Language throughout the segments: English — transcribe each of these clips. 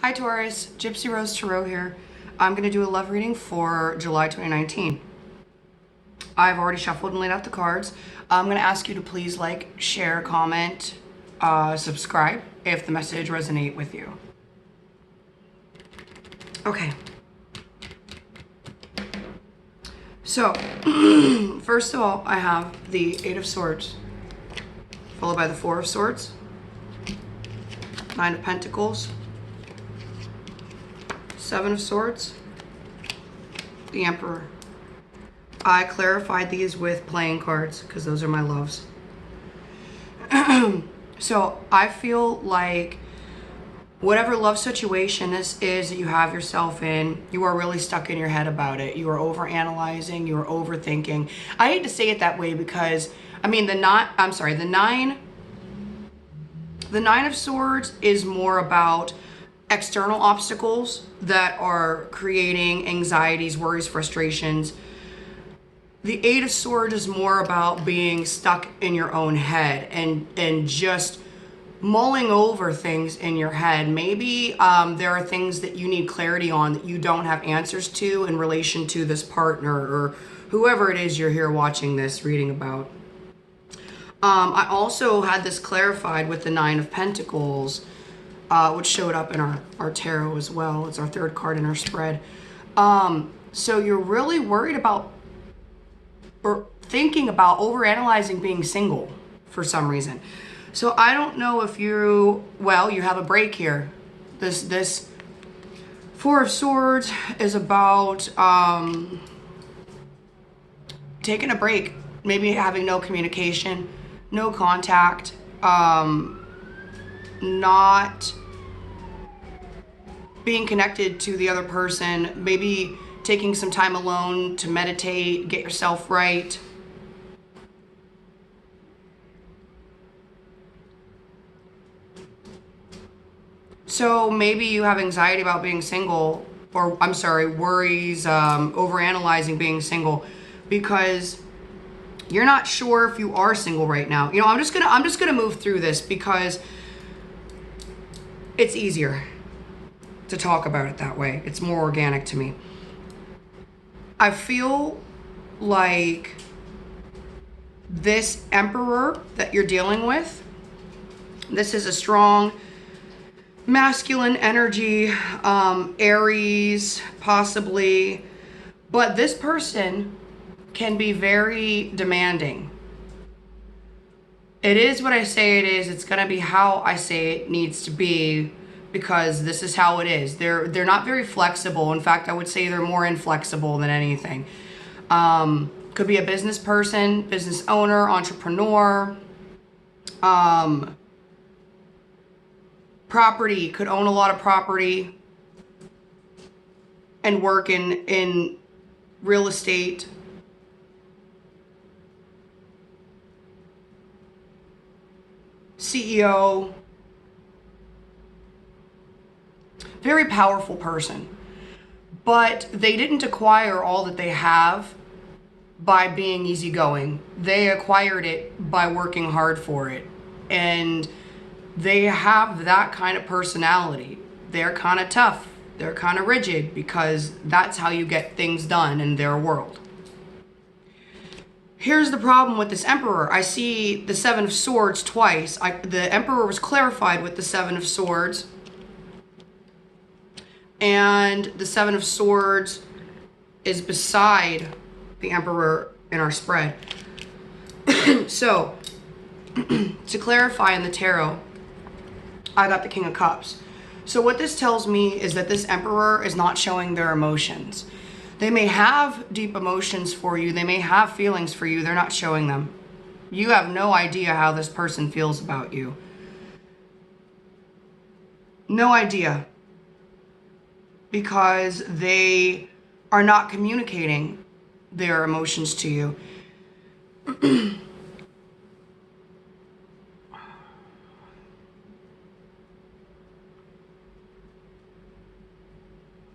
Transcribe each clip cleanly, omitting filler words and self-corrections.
Hi Taurus, Gypsy Rose Tarot here. I'm going to do a love reading for July 2019. I've already shuffled and laid out the cards. I'm going to ask you to please like, share, comment, subscribe if the message resonates with you. Okay. So, first of all, I have the Eight of Swords, followed by the Four of Swords, Nine of Pentacles, Seven of Swords, the Emperor. I clarified these with playing cards because those are my loves. So I feel like whatever love situation this is that you have yourself in, you are really stuck in your head about it. You are overanalyzing, you are overthinking. I hate to say it that way because, I mean, the Nine of Swords is more about external obstacles that are creating anxieties, worries, frustrations. The Eight of Swords is more about being stuck in your own head and just mulling over things in your head. Maybe there are things that you need clarity on that you don't have answers to in relation to this partner or whoever it is you're here watching this reading about. I also had this clarified with the Nine of Pentacles, which showed up in our tarot as well. It's our third card in our spread. So you're really worried about or thinking about overanalyzing being single for some reason. So I don't know if you have a break here. This Four of Swords is about taking a break, maybe having no communication, no contact, not being connected to the other person, maybe taking some time alone to meditate, get yourself right. So maybe you have anxiety about being single, or I'm sorry, worries, overanalyzing being single because you're not sure if you are single right now. You know, I'm just gonna move through this because it's easier to talk about it that way. It's more organic to me. I feel like this Emperor that you're dealing with, this is a strong masculine energy, Aries possibly, but this person can be very demanding. It is what I say it is. It's gonna be how I say it needs to be because this is how it is. They're not very flexible. In fact, I would say they're more inflexible than anything. Could be a business person, business owner, entrepreneur, property, could own a lot of property and work in real estate. CEO. Very powerful person. But they didn't acquire all that they have by being easygoing. They acquired it by working hard for it. And they have that kind of personality. They're kind of tough. They're kind of rigid because that's how you get things done in their world. Here's the problem with this Emperor. I see the Seven of Swords twice. The Emperor was clarified with the Seven of Swords. And the Seven of Swords is beside the Emperor in our spread. So, to clarify in the tarot, I got the King of Cups. So what this tells me is that this Emperor is not showing their emotions. They may have deep emotions for you. They may have feelings for you. They're not showing them. You have no idea how this person feels about you. No idea. Because they are not communicating their emotions to you.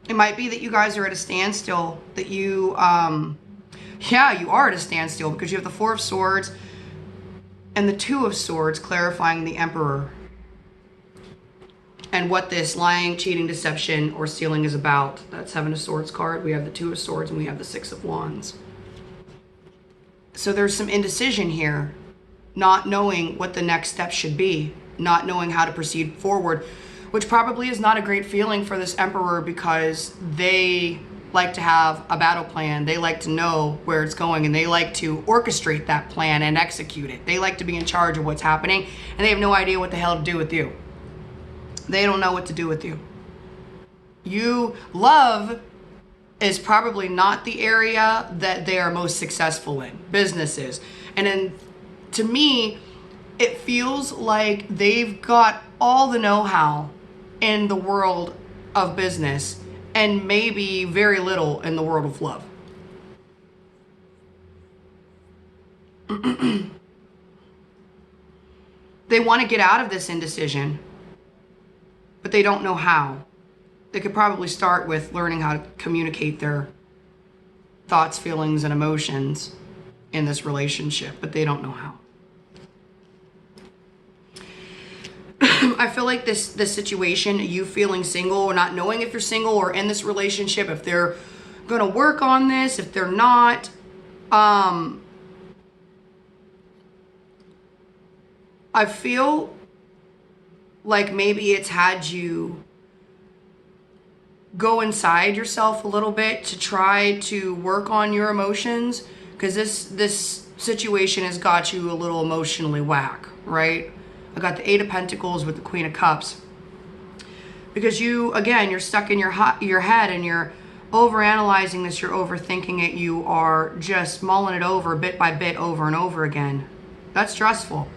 It might be that you guys are at a standstill, that you are at a standstill because you have the Four of Swords and the Two of Swords clarifying the Emperor. and what this lying, cheating, deception, or stealing is about. That Seven of Swords card. We have the Two of Swords and we have the Six of Wands. So there's some indecision here, not knowing what the next step should be, not knowing how to proceed forward, which probably is not a great feeling for this Emperor, because they like to have a battle plan. They like to know where it's going, and they like to orchestrate that plan and execute it. They like to be in charge of what's happening, and they have no idea what the hell to do with you. They don't know what to do with you. Love is probably not the area that they are most successful in. Businesses. And then, to me, it feels like they've got all the know-how in the world of business and maybe very little in the world of love. They want to get out of this indecision, but they don't know how. They could probably start with learning how to communicate their thoughts, feelings, and emotions in this relationship, but they don't know how. I feel like this situation, you feeling single or not knowing if you're single or in this relationship, if they're going to work on this, if they're not, I feel like maybe it's had you go inside yourself a little bit to try to work on your emotions, because this situation has got you a little emotionally whack, right? I got the Eight of Pentacles with the Queen of Cups, because you're stuck in your head and you're overanalyzing this, you're overthinking it, you are just mulling it over bit by bit over and over again. That's stressful.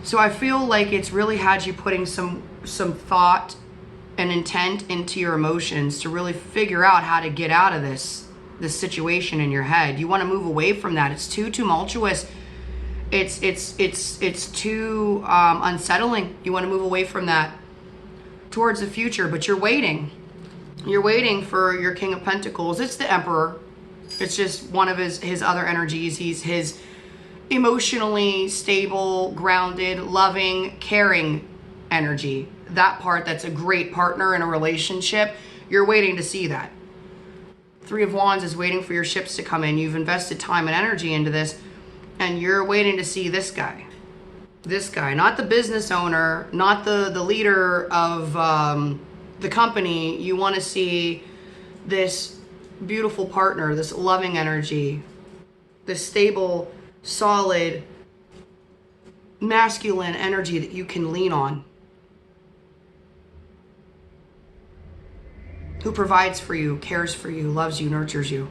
So I feel like it's really had you putting some thought and intent into your emotions to really figure out how to get out of this situation in your head. You want to move away from that. It's too tumultuous. It's too unsettling. You want to move away from that towards the future, but you're waiting. You're waiting for your King of Pentacles. It's the Emperor. It's just one of his other energies. He's his emotionally stable, grounded, loving, caring energy. That part that's a great partner in a relationship. You're waiting to see that. Three of Wands is waiting for your ships to come in. You've invested time and energy into this, and you're waiting to see this guy. This guy, not the business owner, not the leader of the company. You want to see this beautiful partner, this loving energy, this stable, solid, masculine energy that you can lean on. Who provides for you, cares for you, loves you, nurtures you.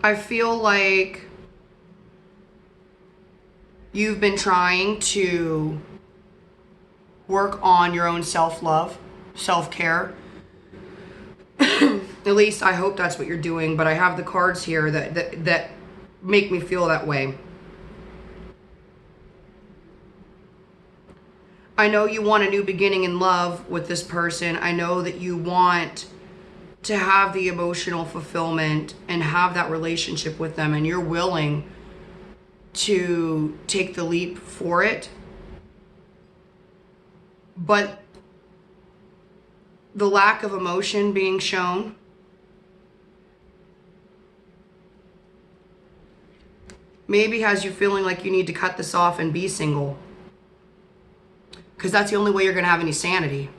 I feel like you've been trying to work on your own self-love, self-care. At least I hope that's what you're doing, but I have the cards here that make me feel that way. I know you want a new beginning in love with this person. I know that you want to have the emotional fulfillment and have that relationship with them, and you're willing to take the leap for it. But the lack of emotion being shown, maybe has you feeling like you need to cut this off and be single. Because that's the only way you're going to have any sanity,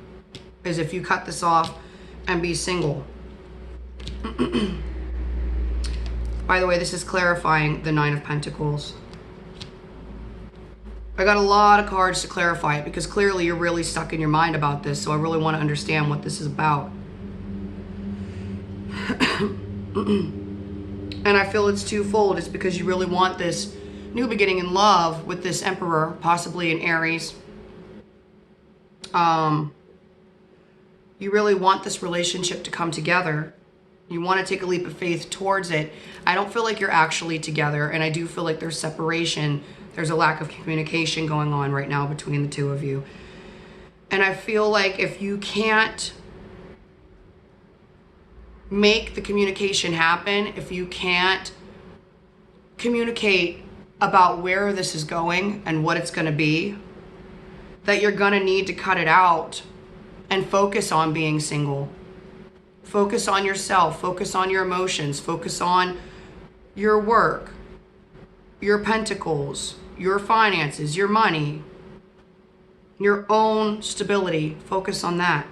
is if you cut this off and be single. By the way, this is clarifying the Nine of Pentacles. I got a lot of cards to clarify it, because clearly you're really stuck in your mind about this, so I really want to understand what this is about. And I feel it's twofold. It's because you really want this new beginning in love with this Emperor, possibly in Aries. You really want this relationship to come together. You want to take a leap of faith towards it. I don't feel like you're actually together, and I do feel like there's separation. There's a lack of communication going on right now between the two of you. And I feel like if you can't make the communication happen, if you can't communicate about where this is going and what it's going to be, that you're going to need to cut it out and focus on being single. Focus on yourself, focus on your emotions, focus on your work, your pentacles, your finances, your money, your own stability. Focus on that.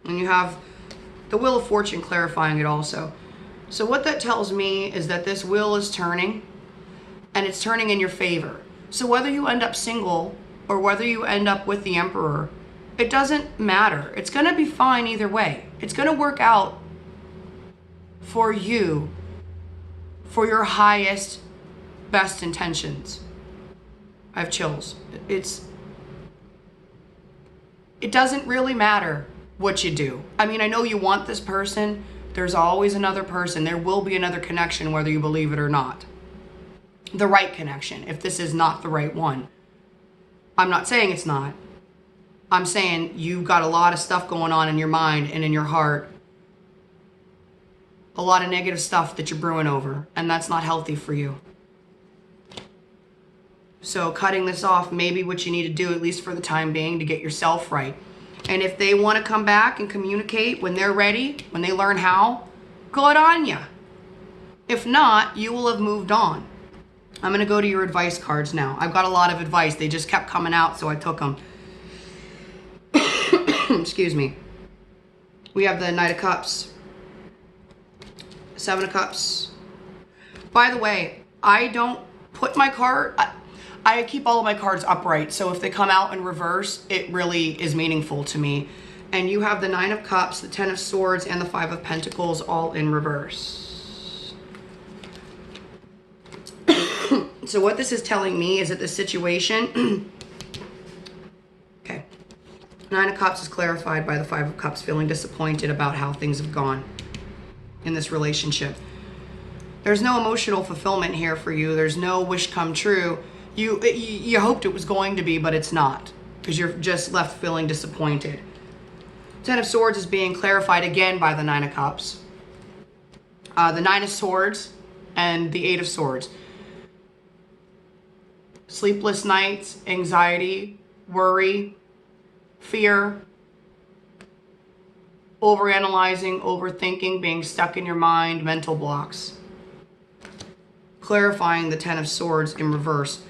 And you have the Wheel of Fortune clarifying it also. So what that tells me is that this wheel is turning, and it's turning in your favor. So whether you end up single or whether you end up with the Emperor, it doesn't matter. It's going to be fine either way. It's going to work out for you, for your highest, best intentions. I have chills. It doesn't really matter what you do. I mean, I know you want this person. There's always another person. There will be another connection, whether you believe it or not. The right connection, if this is not the right one. I'm not saying it's not. I'm saying you've got a lot of stuff going on in your mind and in your heart. A lot of negative stuff that you're brewing over, and that's not healthy for you. So cutting this off may be what you need to do, at least for the time being, to get yourself right. And if they want to come back and communicate when they're ready, when they learn how, good on ya. If not, you will have moved on. I'm going to go to your advice cards now. I've got a lot of advice. They just kept coming out, so I took them. Excuse me. We have the Knight of Cups. Seven of Cups. By the way, I don't put my card... I keep all of my cards upright, so if they come out in reverse, it really is meaningful to me. And you have the Nine of Cups, the Ten of Swords, and the Five of Pentacles all in reverse. So what this is telling me is that the situation... Okay. Nine of Cups is clarified by the Five of Cups, feeling disappointed about how things have gone in this relationship. There's no emotional fulfillment here for you. There's no wish come true. You hoped it was going to be, but it's not, because you're just left feeling disappointed. Ten of Swords is being clarified again by the Nine of Cups. The Nine of Swords and the Eight of Swords. Sleepless nights, anxiety, worry, fear, overanalyzing, overthinking, being stuck in your mind, mental blocks. Clarifying the Ten of Swords in reverse.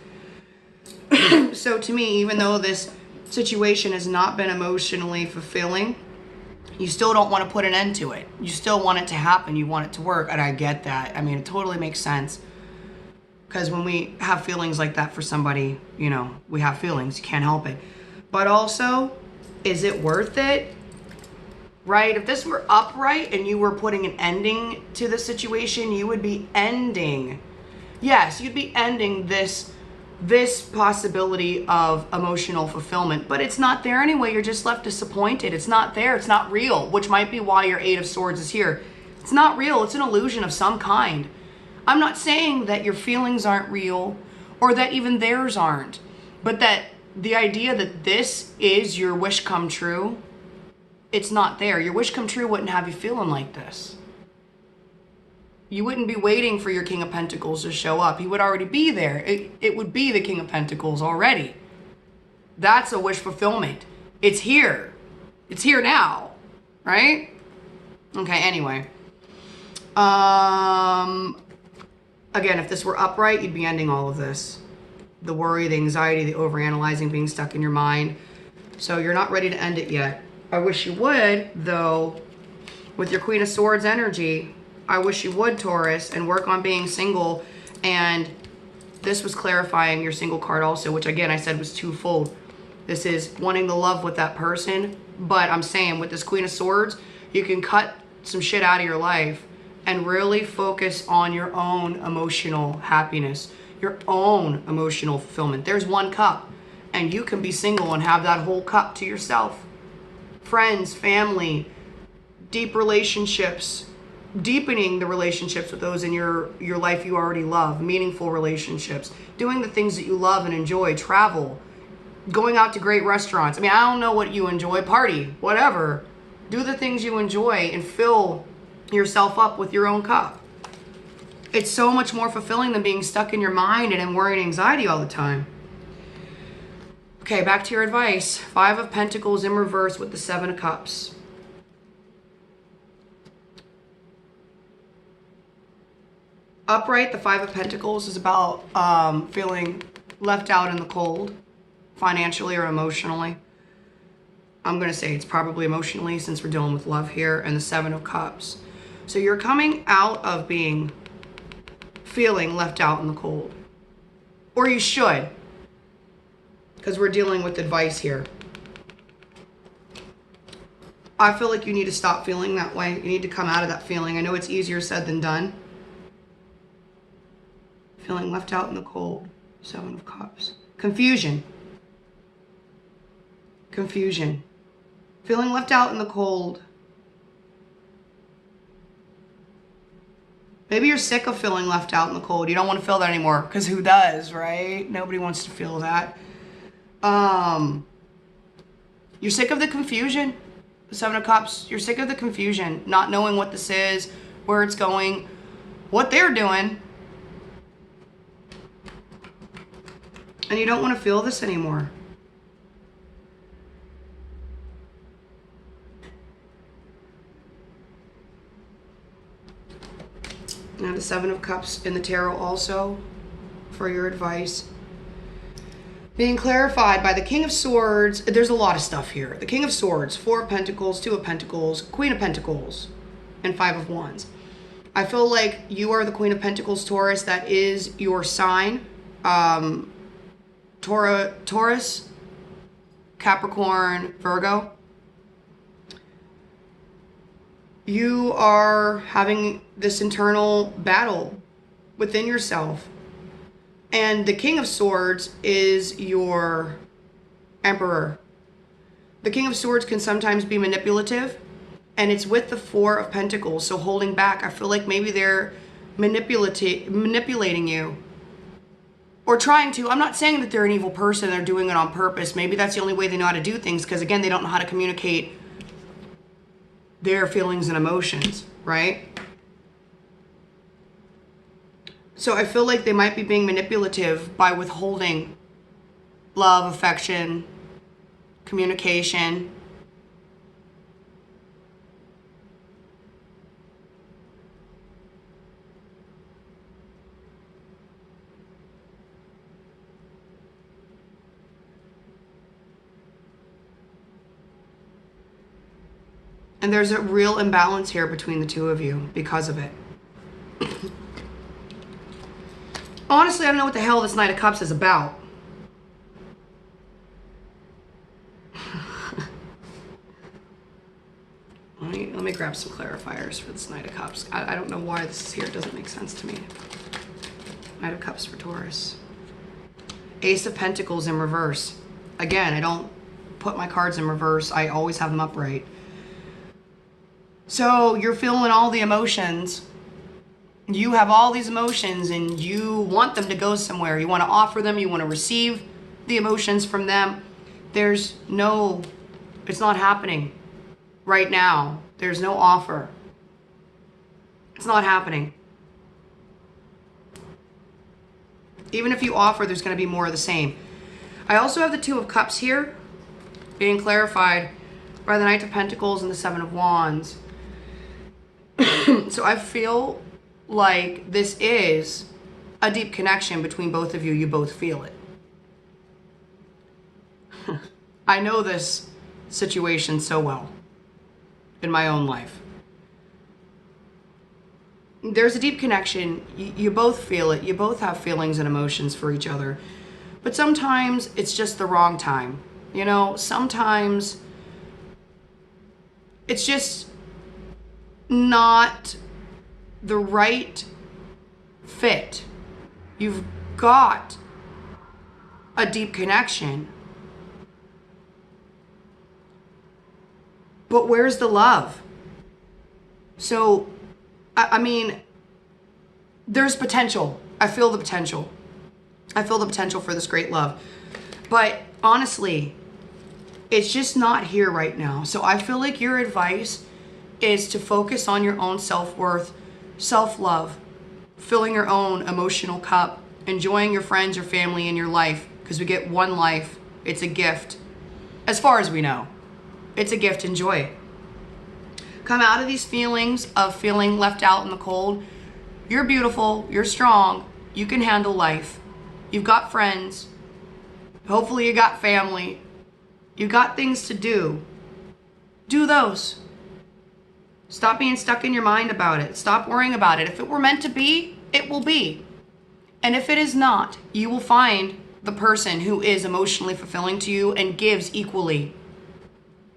So to me, even though this situation has not been emotionally fulfilling, you still don't want to put an end to it. You still want it to happen. You want it to work. And I get that. I mean, it totally makes sense. Because when we have feelings like that for somebody, you know, we have feelings. You can't help it. But also, is it worth it? Right? If this were upright and you were putting an ending to the situation, you would be ending. Yes, you'd be ending this possibility of emotional fulfillment, but it's not there anyway. You're just left disappointed. It's not there. It's not real, which might be why your Eight of Swords is here. It's not real. It's an illusion of some kind. I'm not saying that your feelings aren't real or that even theirs aren't, but that the idea that this is your wish come true, it's not there. Your wish come true wouldn't have you feeling like this. You wouldn't be waiting for your King of Pentacles to show up. He would already be there. It would be the King of Pentacles already. That's a wish fulfillment. It's here. It's here now. Right? Okay, anyway. Again, if this were upright, you'd be ending all of this. The worry, the anxiety, the overanalyzing, being stuck in your mind. So you're not ready to end it yet. I wish you would, though, with your Queen of Swords energy. I wish you would, Taurus, and work on being single. And this was clarifying your single card also, which again I said was twofold. This is wanting the love with that person, but I'm saying with this Queen of Swords, you can cut some shit out of your life and really focus on your own emotional happiness, your own emotional fulfillment. There's one cup, and you can be single and have that whole cup to yourself. Friends, family, deep relationships, deepening the relationships with those in your life you already love, meaningful relationships, doing the things that you love and enjoy, travel, going out to great restaurants. I mean, I don't know what you enjoy, party, whatever. Do the things you enjoy and fill yourself up with your own cup. It's so much more fulfilling than being stuck in your mind and in worry and anxiety all the time. Okay, back to your advice. 5 of Pentacles in reverse with the 7 of Cups. Upright, the 5 of Pentacles is about feeling left out in the cold, financially or emotionally. I'm going to say it's probably emotionally since we're dealing with love here, and the 7 of Cups. So you're coming out of feeling left out in the cold. Or you should, because we're dealing with advice here. I feel like you need to stop feeling that way. You need to come out of that feeling. I know it's easier said than done. Feeling left out in the cold. 7 of Cups. Confusion. Confusion. Feeling left out in the cold. Maybe you're sick of feeling left out in the cold. You don't want to feel that anymore. Because who does, right? Nobody wants to feel that. You're sick of the confusion. The 7 of Cups. You're sick of the confusion. Not knowing what this is. Where it's going. What they're doing. And you don't want to feel this anymore. Now the 7 of Cups in the tarot also for your advice. Being clarified by the King of Swords. There's a lot of stuff here. The King of Swords, 4 of Pentacles, 2 of Pentacles, Queen of Pentacles, and 5 of Wands. I feel like you are the Queen of Pentacles, Taurus. That is your sign. Taurus, Capricorn, Virgo. You are having this internal battle within yourself. And the King of Swords is your Emperor. The King of Swords can sometimes be manipulative, and it's with the 4 of Pentacles, so holding back. I feel like maybe they're manipulating you. Or trying to. I'm not saying that they're an evil person, they're doing it on purpose. Maybe that's the only way they know how to do things, because again, they don't know how to communicate their feelings and emotions, right? So I feel like they might be being manipulative by withholding love, affection, communication. And there's a real imbalance here between the two of you because of it. Honestly, I don't know what the hell this Knight of Cups is about. Let me grab some clarifiers for this Knight of Cups. I don't know why this is here. It doesn't make sense to me. Knight of Cups for Taurus. Ace of Pentacles in reverse. Again, I don't put my cards in reverse. I always have them upright. So you're feeling all the emotions. You have all these emotions and you want them to go somewhere. You want to offer them. You want to receive the emotions from them. It's not happening right now. There's no offer. It's not happening. Even if you offer, there's going to be more of the same. I also have the 2 of Cups here being clarified by the Knight of Pentacles and the 7 of Wands. So I feel like this is a deep connection between both of you. You both feel it. I know this situation so well in my own life. There's a deep connection. You both feel it. You both have feelings and emotions for each other. But sometimes it's just the wrong time. You know, sometimes it's just not the right fit. You've got a deep connection. But where's the love? So, I mean, there's potential. I feel the potential. I feel the potential for this great love. But honestly, it's just not here right now. So I feel like your advice is to focus on your own self-worth, self-love, filling your own emotional cup, enjoying your friends, your family, and your life, because we get one life. It's a gift. As far as we know, it's a gift. Enjoy it. Come out of these feelings of feeling left out in the cold. You're beautiful. You're strong. You can handle life. You've got friends. Hopefully you got family. You got things to do. Do those. Stop being stuck in your mind about it. Stop worrying about it. If it were meant to be, it will be. And if it is not, you will find the person who is emotionally fulfilling to you and gives equally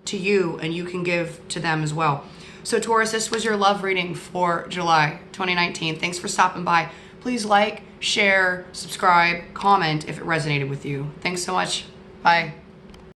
to you, and you can give to them as well. So Taurus, this was your love reading for July 2019. Thanks for stopping by. Please like, share, subscribe, comment if it resonated with you. Thanks so much. Bye.